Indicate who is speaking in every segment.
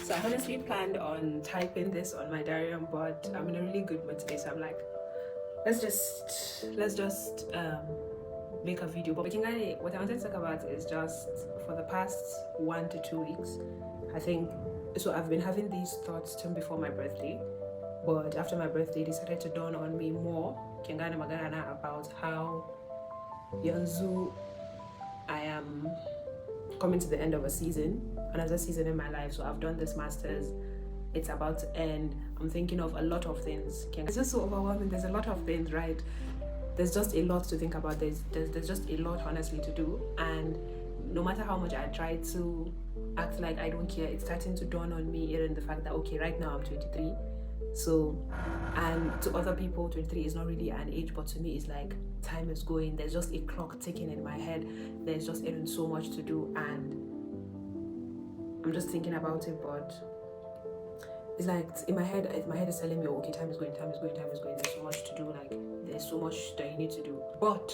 Speaker 1: So I honestly planned on typing this on my diary, but I'm in a really good mood today, so I'm like, let's just make a video. But what I wanted to talk about is just for the past 1 to 2 weeks, I think. So I've been having these thoughts till before my birthday, but after my birthday, they started to dawn on me more. Kengana Magarana about how Yanzu, I am coming to the end of a season, another season in my life. So I've done this master's, it's about to end. I'm thinking of a lot of things. It's just so overwhelming. There's a lot of things, right? There's just a lot to think about. There's just a lot, honestly, to do. And no matter how much I try to act like I don't care, it's starting to dawn on me in the fact that, okay, right now I'm 23. So, and to other people, 23 is not really an age, but to me, it's like time is going. There's just a clock ticking in my head. There's just even so much to do, and I'm just thinking about it, but it's like in my head is telling me, oh, okay, time is going. There's so much to do. Like, there's so much that you need to do. But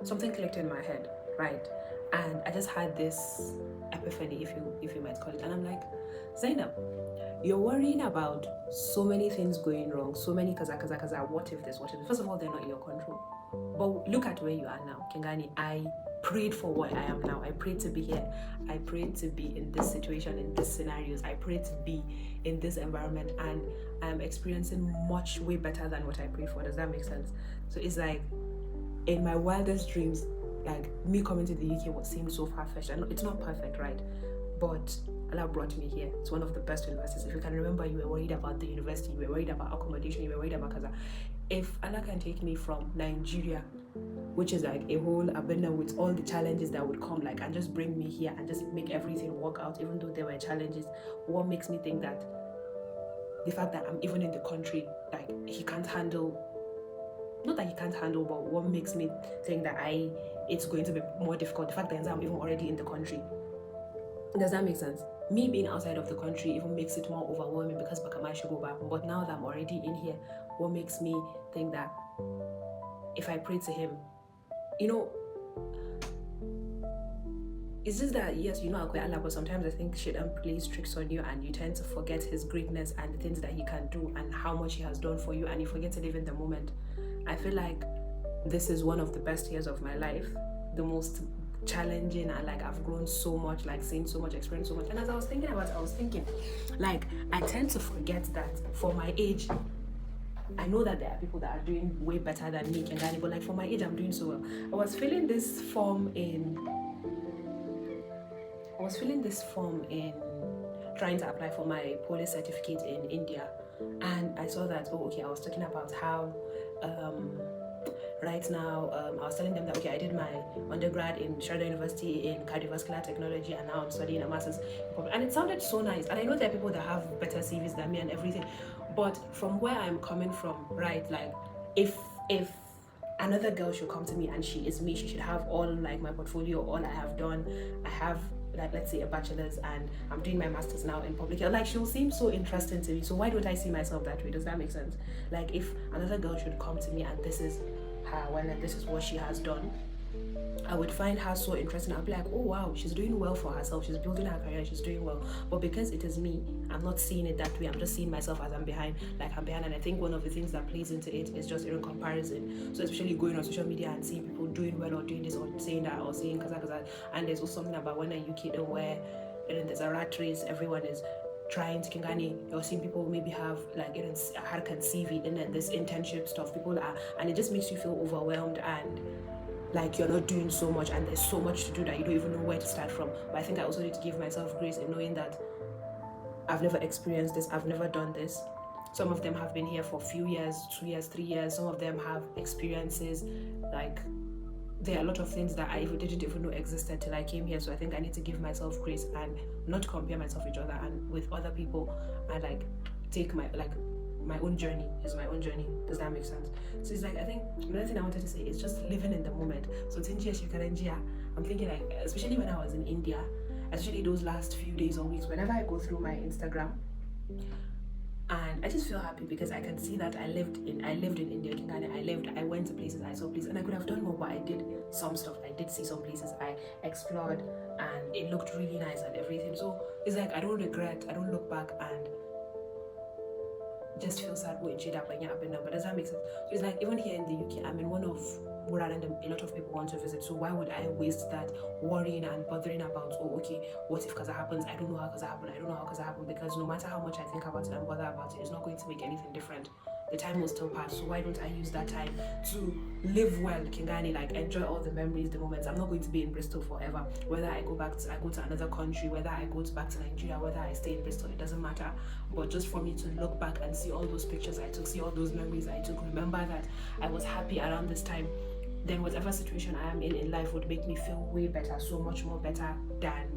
Speaker 1: something clicked in my head, right? And I just had this epiphany, if you might call it. And I'm like, Zainab, you're worrying about so many things going wrong, so many kaza, what if this. First of all, they're not in your control. But look at where you are now, Kengani. I prayed for what I am now. I prayed to be here. I prayed to be in this situation, in these scenarios. I prayed to be in this environment, and I'm experiencing much way better than what I prayed for. Does that make sense? So it's like, in my wildest dreams, like, me coming to the UK seemed so far-fetched. I know it's not perfect, right? But Allah brought me here. It's one of the best universities. If you can remember, you were worried about the university, you were worried about accommodation, you were worried about Kaza. If Allah can take me from Nigeria, which is like a whole abundance with all the challenges that would come, like, and just bring me here and just make everything work out, even though there were challenges, what makes me think that the fact that I'm even in the country, like, he can't handle, not that he can't handle, but what makes me think that it's going to be more difficult, the fact that I'm even already in the country. Does that make sense? Me being outside of the country even makes it more overwhelming because Bakama should go back. But now that I'm already in here, what makes me think that if I pray to him, it's just that, yes, I quite Allah, but sometimes I think Shaitan plays tricks on you and you tend to forget his greatness and the things that he can do and how much he has done for you, and you forget to live in the moment. I feel like this is one of the best years of my life, the most challenging, and like, I've grown so much, like, seen so much, experienced so much. And as I was thinking about it, I was thinking, like, I tend to forget that for my age, I know that there are people that are doing way better than me, Kengani, but like, for my age, I'm doing so well. I was filling this form in trying to apply for my police certificate in India, and I saw that, oh, okay, I was talking about how right now, I was telling them that, okay, I did my undergrad in Sharda University in cardiovascular technology, and now I'm studying a master's in public. And it sounded so nice. And I know there are people that have better CVs than me and everything. But from where I'm coming from, right, like, if another girl should come to me and she is me, she should have all, like, my portfolio, all I have done. I have, like, let's say a bachelor's, and I'm doing my master's now in public health. Like, she'll seem so interesting to me. So why don't I see myself that way? Does that make sense? Like, if another girl should come to me and this is her, when this is what she has done, I would find her so interesting. I'll be like, oh wow, she's doing well for herself, she's building her career, she's doing well. But because it is me, I'm not seeing it that way. I'm just seeing myself as I'm behind. And I think one of the things that plays into it is just in comparison. So especially going on social media and seeing people doing well or doing this or saying that or saying kaza. And there's also something about when a UK don't where there's a rat race, everyone is trying to Kingani, you're seeing people maybe have like a Harkan CV and then this internship stuff, people are, and it just makes you feel overwhelmed and like you're not doing so much, and there's so much to do that you don't even know where to start from. But I think I also need to give myself grace in knowing that I've never experienced this, I've never done this. Some of them have been here for a few years, 2 years, 3 years. Some of them have experiences, like there are a lot of things that I didn't even know existed till I came here. So I think I need to give myself grace and not compare myself with each other and with other people, and like take my own journey is my own journey. Does that make sense? So it's like, I think another thing I wanted to say is just living in the moment. So I'm thinking, like, especially when I was in India, especially those last few days or weeks, whenever I go through my Instagram, And I just feel happy because I can see that I lived in India, Ghana. I went to places, I saw places, and I could have done more, but I did some stuff. I did see some places, I explored, and it looked really nice and everything. So it's like I don't regret, I don't look back and just feel sad with Jada, but does that make sense? So it's like even here in the UK, I'm in one of where a lot of people want to visit. So why would I waste that worrying and bothering about, oh, okay, what if Kaza happens? I don't know how Kaza happened. I don't know how Kaza happened, because no matter how much I think about it and bother about it, it's not going to make anything different. The time will still pass. So why don't I use that time to live well, Kingani, like enjoy all the memories, the moments. I'm not going to be in Bristol forever. Whether I go to another country, whether I go back to Nigeria, whether I stay in Bristol, it doesn't matter. But just for me to look back and see all those pictures I took, see all those memories I took, remember that I was happy around this time, then whatever situation I am in life would make me feel way better, so much more better than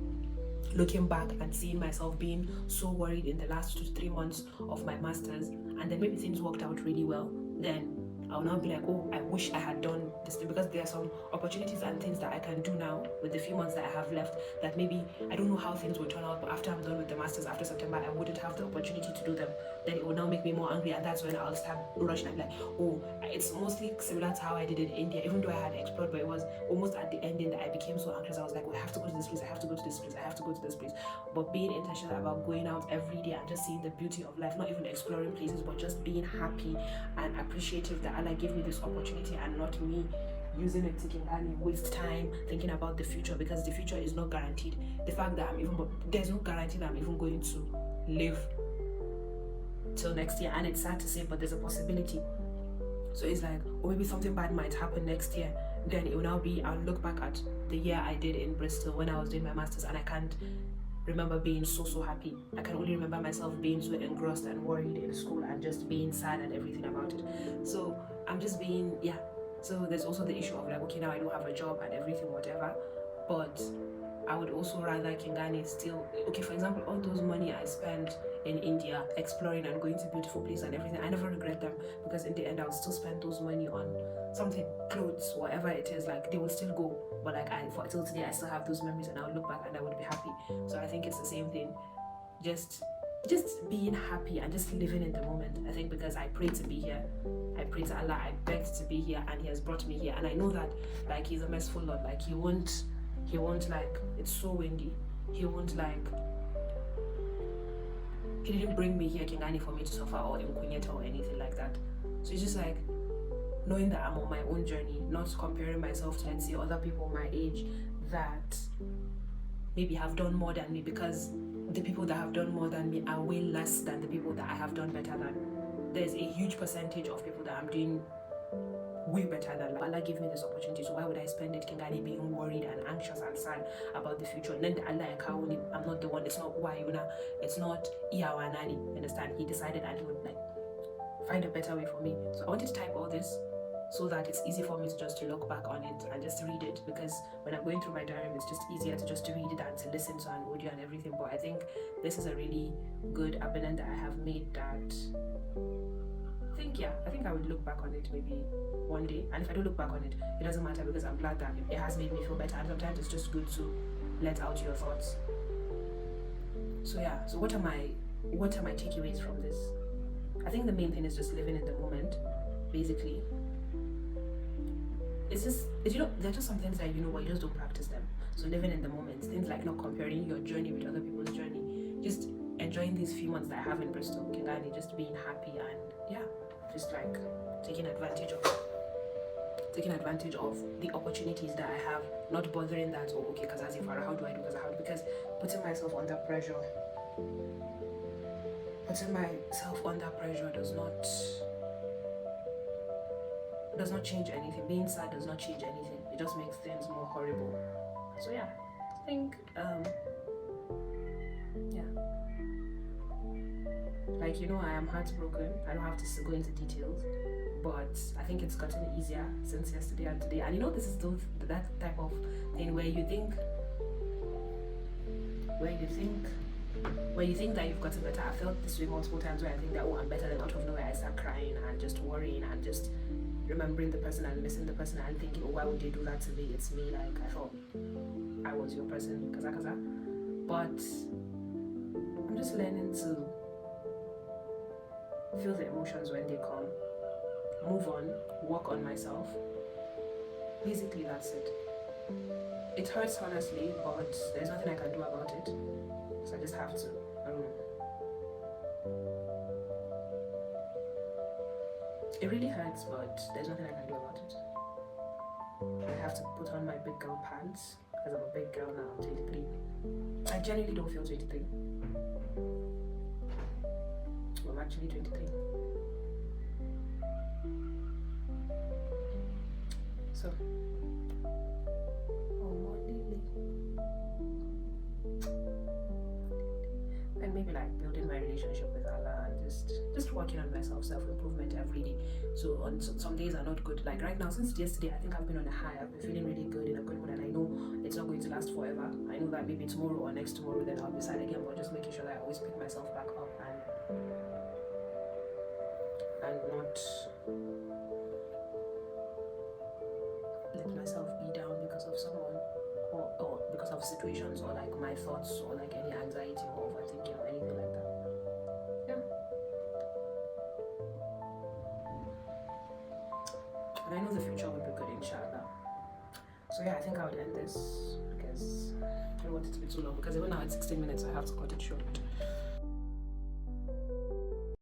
Speaker 1: looking back and seeing myself being so worried in the last 2 to 3 months of my masters, and then maybe things worked out really well. Then I'll now be like, oh, I wish I had done this thing, because there are some opportunities and things that I can do now with the few months that I have left that maybe I don't know how things will turn out, but after I'm done with the masters after September, I wouldn't have the opportunity to do them. Then it will now make me more angry, and that's when I'll start rushing. I'm like, oh, it's mostly similar to how I did in India, even though I had explored, but it was almost at the ending that I became so anxious. I was like, well, I have to go to this place, I have to go to this place, I have to go to this place. But being intentional about going out every day and just seeing the beauty of life, not even exploring places, but just being happy and appreciative that Allah gave me this opportunity and not me using it to waste time thinking about the future, because the future is not guaranteed. The fact that there's no guarantee that I'm even going to live till next year, and it's sad to say, but there's a possibility. So it's like, or maybe something bad might happen next year. Then it will now be, I'll look back at the year I did in Bristol when I was doing my masters, and I can't remember being so happy. I can only remember myself being so engrossed and worried in school and just being sad and everything about it. So I'm just being, so there's also the issue of like, okay, now I don't have a job and everything, whatever, but I would also rather Kingani still, okay, for example, all those money I spent in India exploring and going to beautiful places and everything, I never regret them, because in the end I'll still spend those money on something, clothes, whatever it is, like they will still go, but like till today I still have those memories and I'll look back and I would be happy. So I think it's the same thing, just being happy and just living in the moment. I think because I prayed to be here, I prayed to Allah, I begged to be here, and He has brought me here, and I know that like He's a merciful Lord, like He won't like, it's so windy, He won't like, He didn't bring me here Kingani for me to suffer or inkunyeta or anything like that. So it's just like knowing that I'm on my own journey, not comparing myself to, let's say, other people my age that maybe have done more than me, because the people that have done more than me are way less than the people that I have done better than. There's a huge percentage of people that I'm doing way better than. Allah gave me this opportunity, so why would I spend it Kingani being worried and anxious and sad about the future? And then Allah, I'm not the one, it's not Wayuna, it's not Iyawanani, understand? He decided and He would like find a better way for me. So I wanted to type all this so that it's easy for me to look back on it and just read it, because when I'm going through my diary, it's just easier to read it and to listen to an audio and everything. But I think this is a really good abandon that I have made that I think I would look back on it maybe one day, and if I don't look back on it, it doesn't matter, because I'm glad that it has made me feel better, and sometimes it's just good to let out your thoughts. So so what are my takeaways from this? I think the main thing is just living in the moment, basically. It's just, there are just some things that you just don't practice them. So living in the moment, things like not comparing your journey with other people's journey, just enjoying these few months that I have in Bristol, Kingani, just being happy and just like taking advantage of the opportunities that I have, not bothering that, oh, okay, Kazazi Farah, how do I do Kaza? Because putting myself under pressure does not change anything. Being sad does not change anything. It just makes things more horrible. So I think like, I am heartbroken. I don't have to go into details, but I think it's gotten easier since yesterday and today. And this is that type of thing where you think that you've gotten better. I felt this way multiple times where I think that, oh, I'm better, then out of nowhere I start crying and just worrying and just remembering the person and missing the person and thinking, oh, why would they do that to me? It's me, like I thought I was your person, kaza. But I'm just learning to feel the emotions when they come, move on, work on myself. Basically, that's it. It hurts, honestly, but there's nothing I can do about it. So I just have to. I don't know. It really hurts, but there's nothing I can do about it. I have to put on my big girl pants because I'm a big girl now, 23. I genuinely don't feel 23. I'm actually 23. So, and maybe like building my relationship with Allah and just working on myself, self-improvement every day. So on some days are not good. Like right now, since yesterday, I think I've been on a high. I've been feeling really good in a good mood, and I know it's not going to last forever. I know that maybe tomorrow or next tomorrow, then I'll be sad again. But just making sure that I always pick myself back up and not let myself be down because of someone or because of situations or like my thoughts or like any anxiety or overthinking or anything like that. Yeah. And I know the future will be good, inshallah. So yeah, I think I would end this because I don't want it to be too long, because even now it's 16 minutes, I have to cut it short.